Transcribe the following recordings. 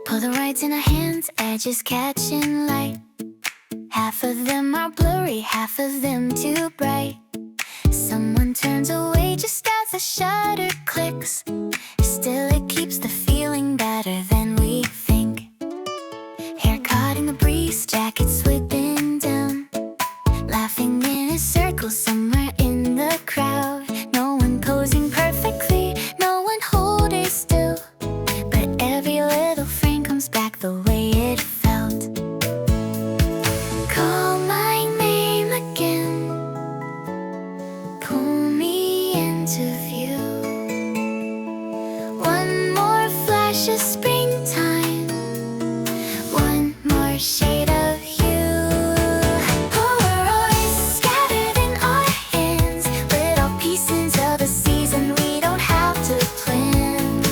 Polaroids in our hands, edges catching light. Half of them are blurry, half of them too bright. Someone turns away just as the shutter clicks. Still it keeps the feeling better than we think. Hair caught in the breeze, jacket slipping down. Laughing in a circle somewhere in the crowd. No one posing perfectly, no one holding still. But every little frame comes back the way it felt. Call my name again, pull me into view. One more flash of springtime, one more shade of hue. Polaroids scattered in our hands, little pieces of a season we don't have to plan.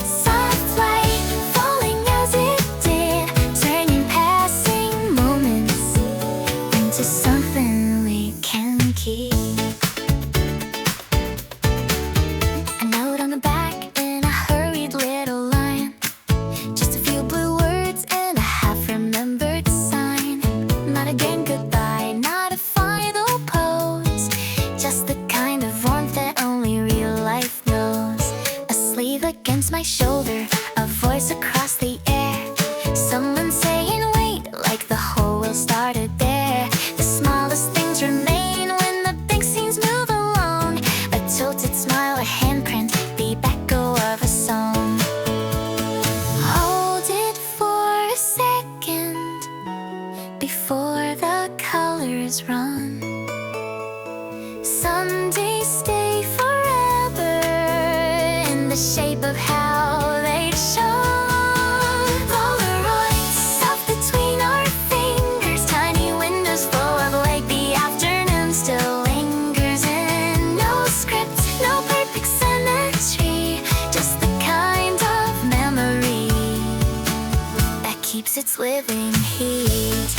Soft light falling as it did, turning passing moments into something we can keep. A note on the back in a hurried little line. Just a few blue words and a half-remembered sign. Not again goodbye, not a final pose. Just the kind of warmth that only real life knows. A sleeve against my shoulder, a voice across the air. Someone saying wait, like the whole world started there. The smallest things remain when the big scenes move along. A tilted smile, a handprint, the echo of a song. Hold it for a second before the colors run. Some days stay forever in the shape of how they show. Polaroids soft between our fingers, tiny windows full of light. The afternoon still lingers in no script, no perfect symmetry. Just the kind of memory that keeps its living heat.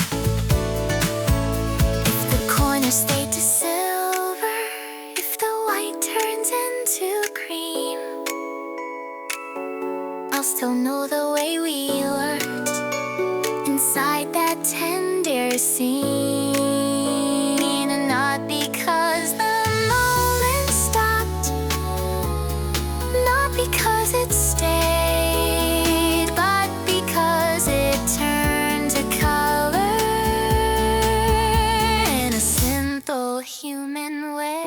If the corners stay to silver, if the white turns into cream, I'll still know the way we looked inside that tender scene. And not because the moment stopped, not because it stayed, but because it turned to color in a simple human way.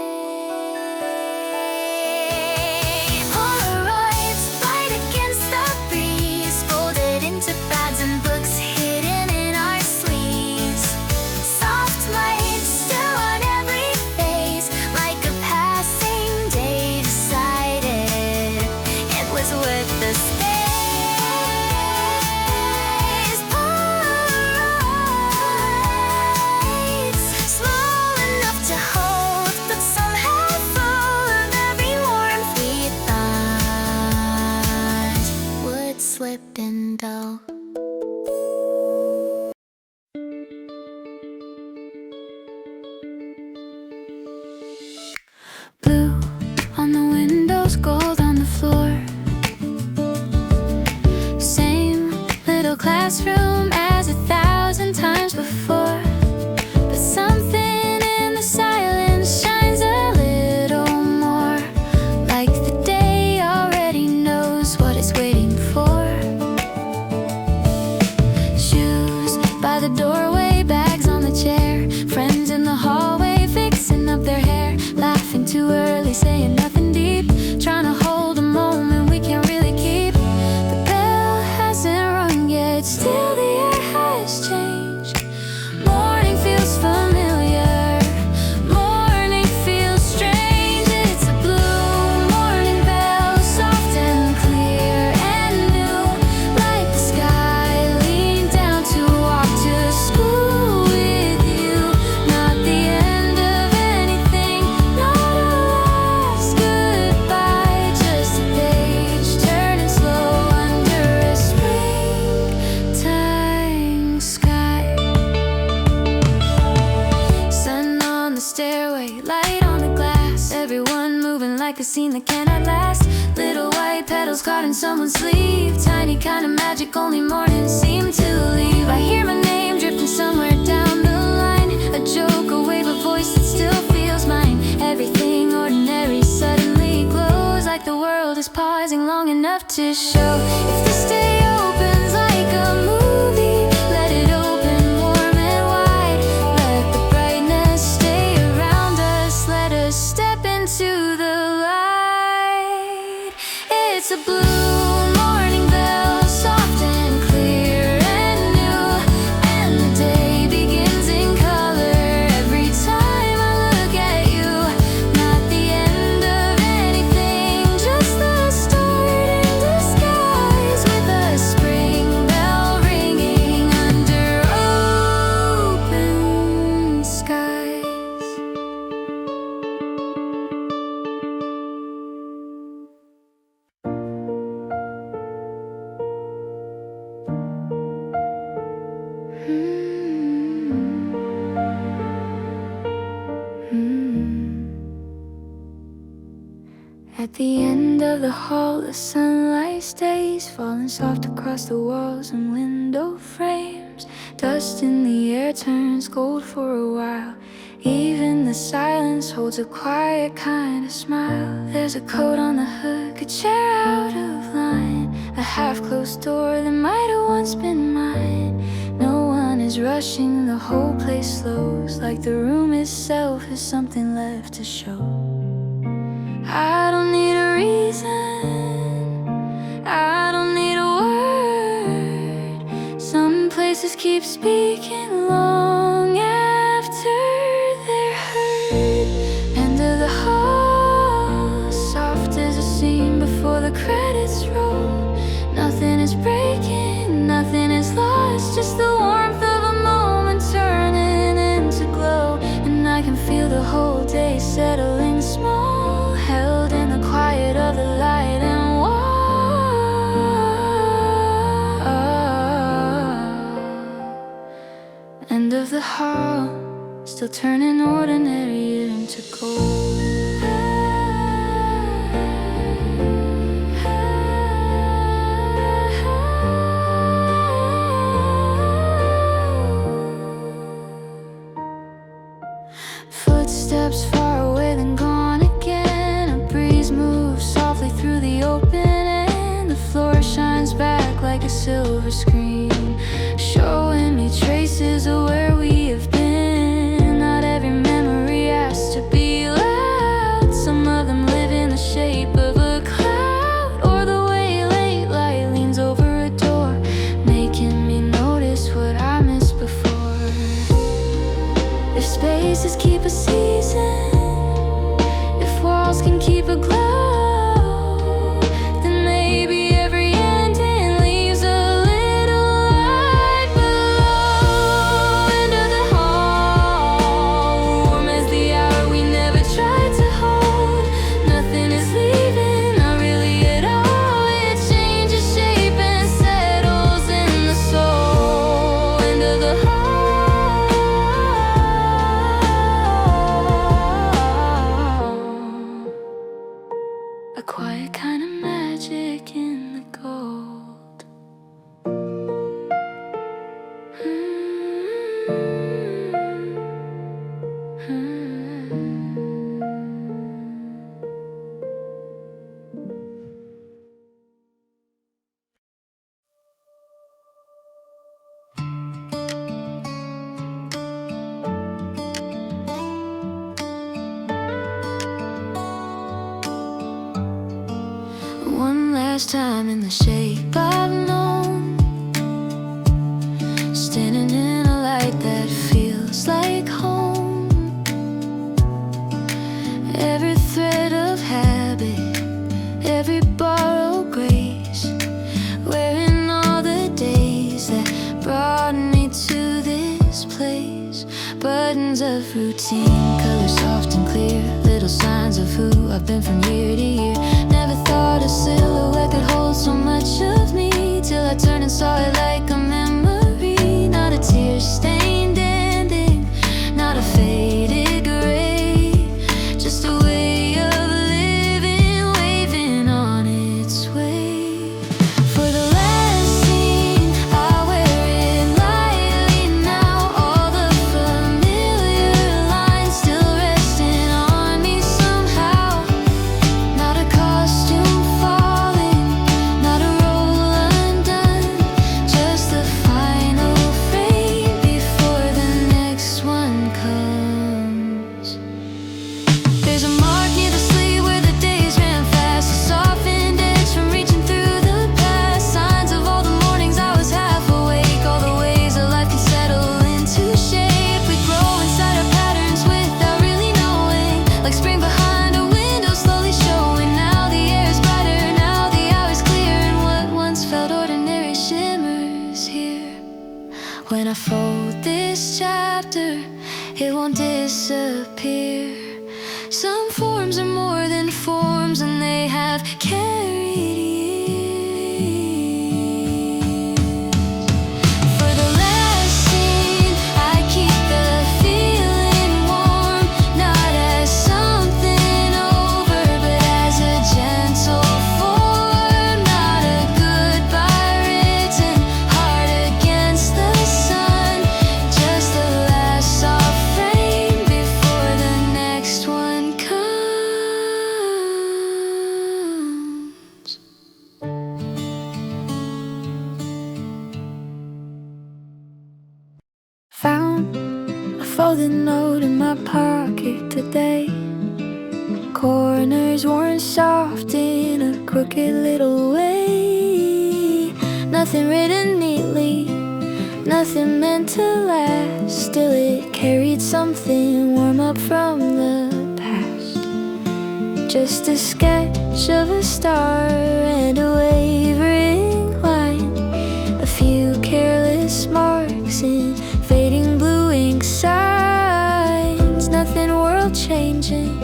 Polaroids light against the breeze, folded into pads and books hidden in our sleeves. Soft light still on every face, like a passing day decided it was worth the space. Polaroids, slow enough to hold, but somehow full of every warmth we thought would slip and dull. Blue on the windows, gold on the floor. Same little classroom as 1,000 times before. But something in the silence shines a little more, like the day already knows what it's waiting for. Shoes by the doorway, bags on the chair. Friends in the hallway fixing up their hair, laughing too early, stairway, light on the glass. Everyone moving like a scene that cannot last. Little white petals caught in someone's sleeve. Tiny kind of magic only mornings seem to leave. I hear my name drifting somewhere down the line. A joke, a wave, a voice that still feels mine. Everything ordinary suddenly glows, like the world is pausing long enough to show. If this day opens like a movie, let it open warm and wide. Let the brightness stay around us. Let us step into the light. It's a blue morning bell, soft and clear and new. And the day begins in color every time I look at you. Not the end of anything, just the start in disguise. With a spring bell ringing under open skies. At the end of the hall, the sunlight stays, falling soft across the walls and window frames. Dust in the air turns gold for a while. Even the silence holds a quiet kind of smile. There's a coat on the hook, a chair out of line, a half-closed door that might have once been mine. No one is rushing, the whole place slows, like the room itself has something left to show. I don't need a reason, I don't need a word. Some places keep speaking long after they're heard. End of the hall, soft as a scene before the credits roll. Nothing is breaking, nothing is lost, just the warmth of a moment turning into glow. And I can feel the whole day settling small, held in the quiet of the light and wall. End of the hall, still turning ordinary into gold. Footsteps far away, then gone again. A breeze moves softly through the open end. The floor shines back like a silver screen, showing me traces of where we have been. Not every memory has to be loud. Some of them live in the shape of a cloud, or the way late light leans over a door, making me notice what I missed before. If spaces keep a season, if walls can keep a glow, then maybe every ending leaves a little light below. End of the hall, warm as the hour we never tried to hold. Nothing is leaving, not really at all. It changes shape and settles in the soul. End of the hall, a quiet kind of magic in the gold. One last time in the shape I've known, standing in a light that feels like home. Every thread of habit, every borrowed grace, wearing all the days that brought me to this place. Buttons of routine, colors soft and clear, little signs of who I've been from year to year. Never thought a silhouette could hold so much of me, till I turned and saw it like a memory. Not a tear-stained ending, not a faded gray, today. Corners worn soft in a crooked little way. Nothing written neatly, nothing meant to last. Still it carried something warm up from the past. Just a sketch of a star and a wavering line. A few careless marks in fading blue ink signs. Nothing world changing,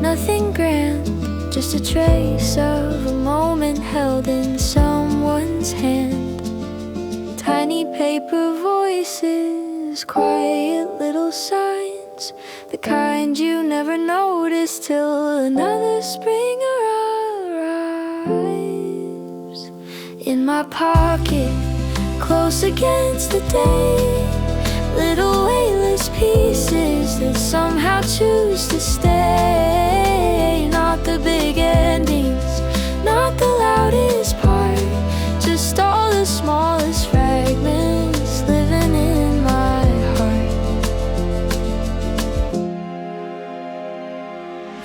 nothing grand, just a trace of a moment held in someone's hand. Tiny paper voices, quiet little signs, the kind you never notice till another spring arrives. In my pocket, close against the day, little weightless pieces that somehow choose to stay. Not the big endings, not the loudest part, just all the smallest fragments living in my heart.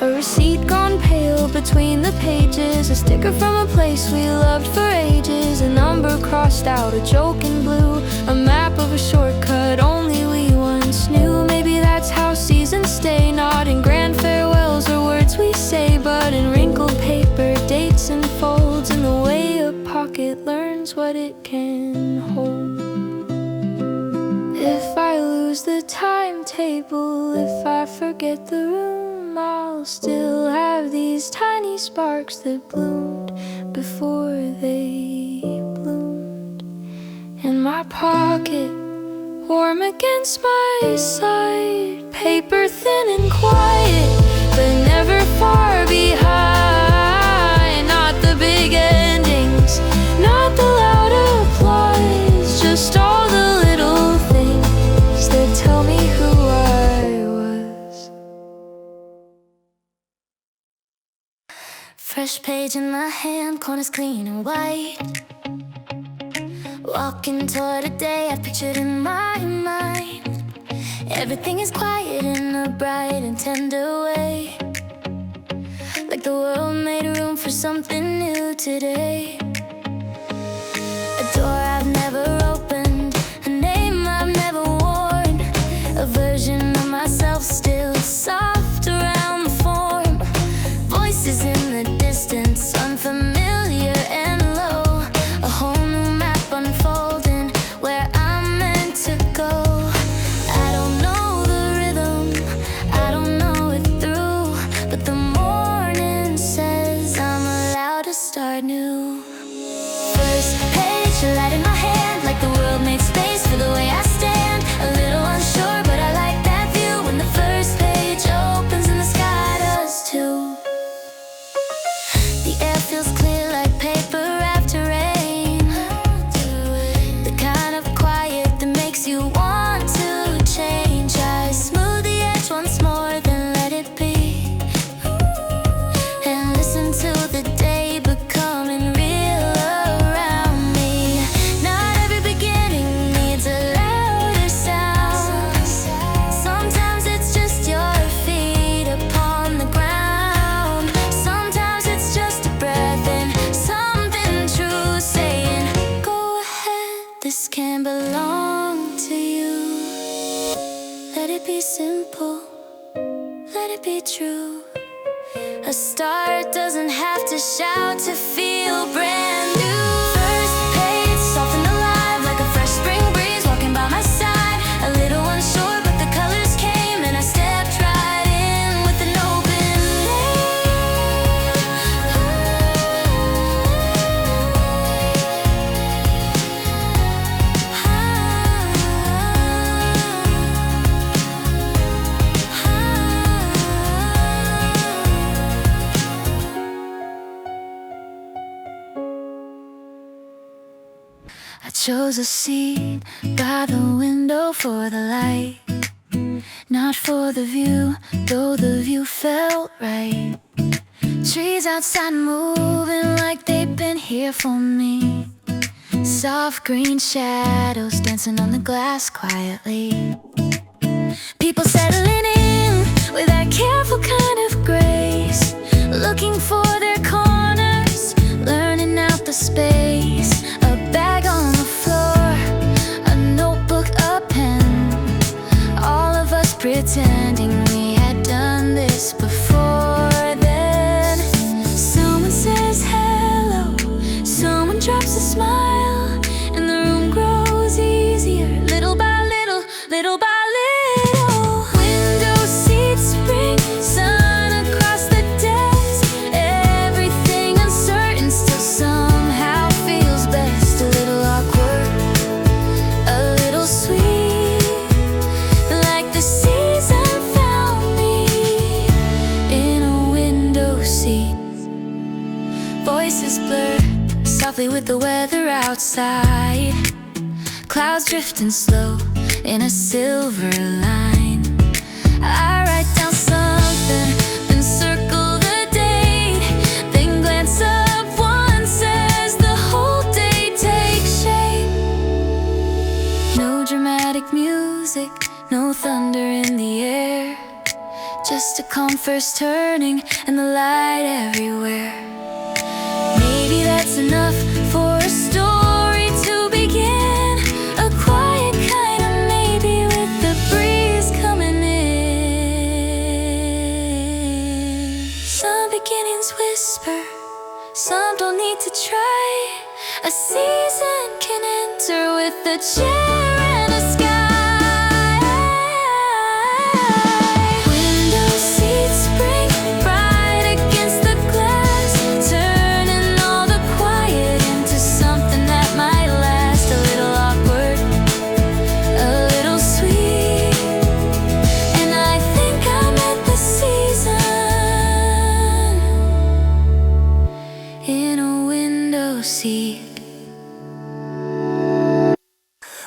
A receipt gone pale between the pages, a sticker from a place we loved for ages, a number crossed out, a joke in blue, a map of a shortcut only we once knew. Maybe that's how seasons stay, not in grand farewells or words we say, but in wrinkled paper, dates and folds, in the way a pocket learns what it can hold. If I lose the timetable, if I forget the room, I'll still have these tiny sparks that bloomed before they bloomed. In my pocket, warm against my side, paper thin and quiet, but never far behind. Not the big endings, not the loud applause, just all the little things that tell me who I was. Fresh page in my hand, corners clean and white. Walking toward a day I pictured in my mind. Everything is quiet in a bright and tender way, like the world made room for something new today. A door I've never opened, a name I've never worn, a version of myself still soft around the form. Voices in the distance, unfamiliar and low, a whole new map unfolding where I'm meant to go. I don't know the rhythm, I don't know it through, but the morning says I'm allowed to start new. First page, a light in my hand, like the world made space for the way I stand. A little unsure, but I like that view when the first page opens and the sky does too. The air feels clear like paper after rain, the kind of quiet that makes you want to change. I smooth the edge once more, then let it be, and listen to the day becoming real around me. Not every beginning needs a louder sound. Sometimes it's just your feet upon the ground. Sometimes it's just a breath and something true saying, go ahead, this can belong to you. Let it be simple, let it be true. A start doesn't have to shout to feel brand new. First page, soft and alive, like a fresh spring breeze walking by my side. A little unsure, but the colors came and I stepped right in with an open I chose a seat by the window for the light, not for the view, though the view felt right. Trees outside moving like they've been here for me. Soft green shadows dancing on the glass quietly. People settling in, slowly with the weather outside. Clouds drifting slow in a silver line. I write down something, then circle the date, then glance up once as the whole day takes shape. No dramatic music, no thunder in the air, just a calm first turning and the light everywhere. Maybe that's enough for a story to begin, a quiet kind of maybe with the breeze coming in. Some beginnings whisper, some don't need to try. A season can enter with a chair and a sky. Window seats spring bright against the glass, turning all the quiet into something that might last. A little awkward, a little sweet, and I think I met the season in a window seat.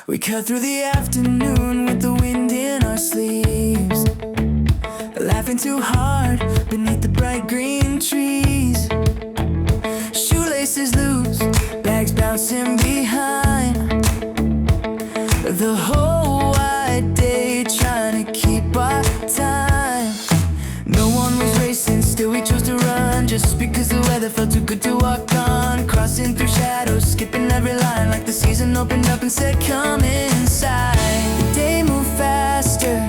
We cut through the afternoon with the wind in our sleeves, laughing too hard beneath the bright green trees. Shoelaces loose, bags bouncing behind, the whole wide day trying to keep our time. No one was racing, still we chose to run, just because the weather felt too good to walk on. Crossing through shadows, skipping every line, like the season opened up and said come inside. The day moved faster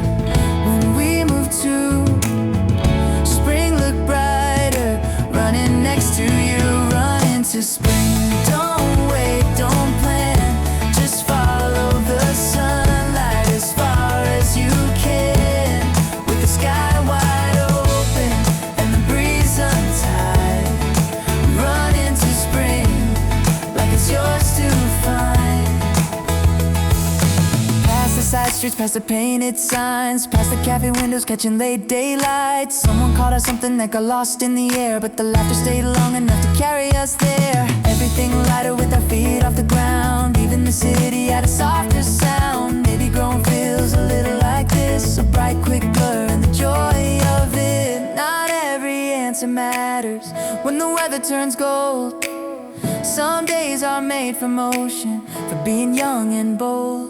when we moved to spring looked brighter, running next to you, running to spring. Don't wait, don't plan, just follow the sunlight as far as you can, with the sky wide open and the breeze untied. Run into spring like it's yours to find. Past the side streets, past the painted signs, past the cafe windows catching late daylight. Someone called us something that got lost in the air, but the laughter stayed long enough to carry us there. Everything lighter with our feet off the ground, even the city had a softer sound. Maybe growing feels a little like this, a bright quick blur and the joy of it. Not every answer matters when the weather turns gold. Some days are made for motion, for being young and bold.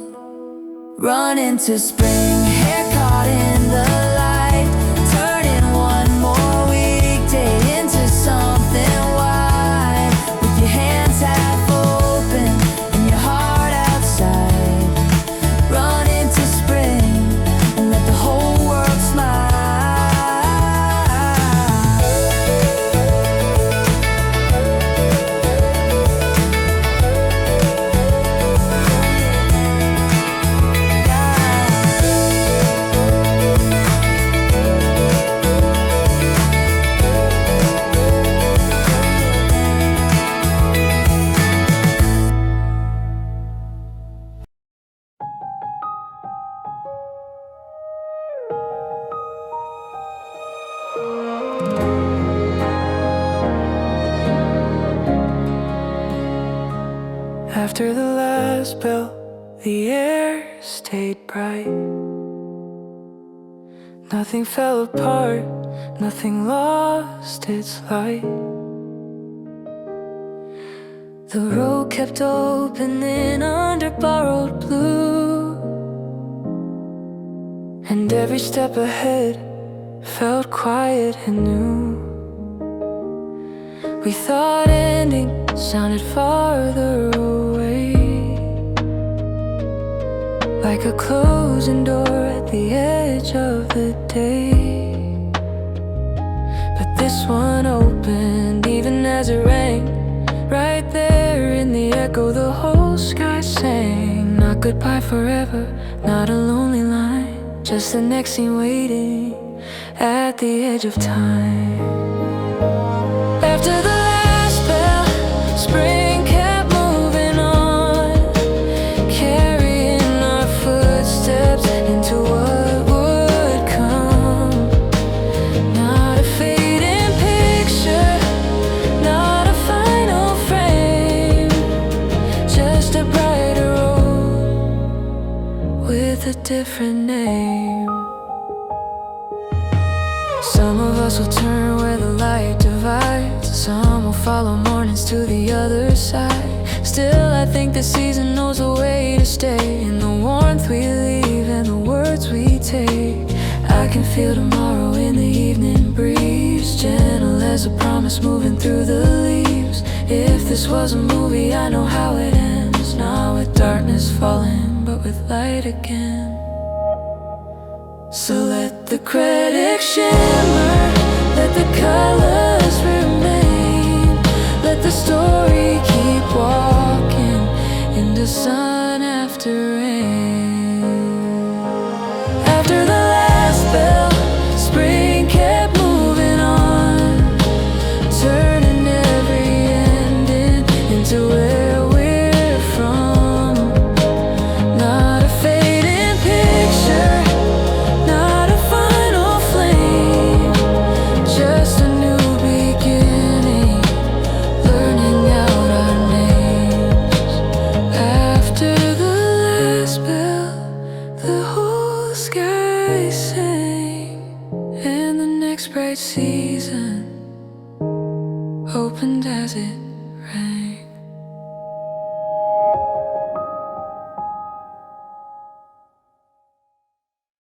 Run into spring, hair caught in the light, turning one more weekday into something wide, with your hands half open and your heart outside. Run into spring and let the whole world smile. After the last bell, the air stayed bright. Nothing fell apart, nothing lost its light. The road kept opening under borrowed blue, and every step ahead felt quiet and new. We thought ending sounded farther away, like a closing door at the edge of the day. But this one opened even as it rang, right there in the echo the whole sky sang. Not goodbye forever, not a lonely line, just the next scene waiting at the edge of time. After the last bell, spring kept moving on, carrying our footsteps into what would come. Not a fading picture, not a final frame, different name. Some of us will turn where the light divides. Some will follow mornings to the other side. Still, I think the season knows a way to stay. In the warmth we leave and the words we take. I can feel tomorrow in the evening breeze, gentle as a promise moving through the leaves. If this was a movie, I know how it ends. Not with darkness falling, but with light again. So let the credits shimmer, let the colors remain. Let the story keep walking into sun after rain. After the last bell, spring kept moving on, turning every ending into where we're from. Not a fading picture, not a final flame, just a new beginning, learning out our names. After the last bell, the whole sky sang, and the next bright season opened as it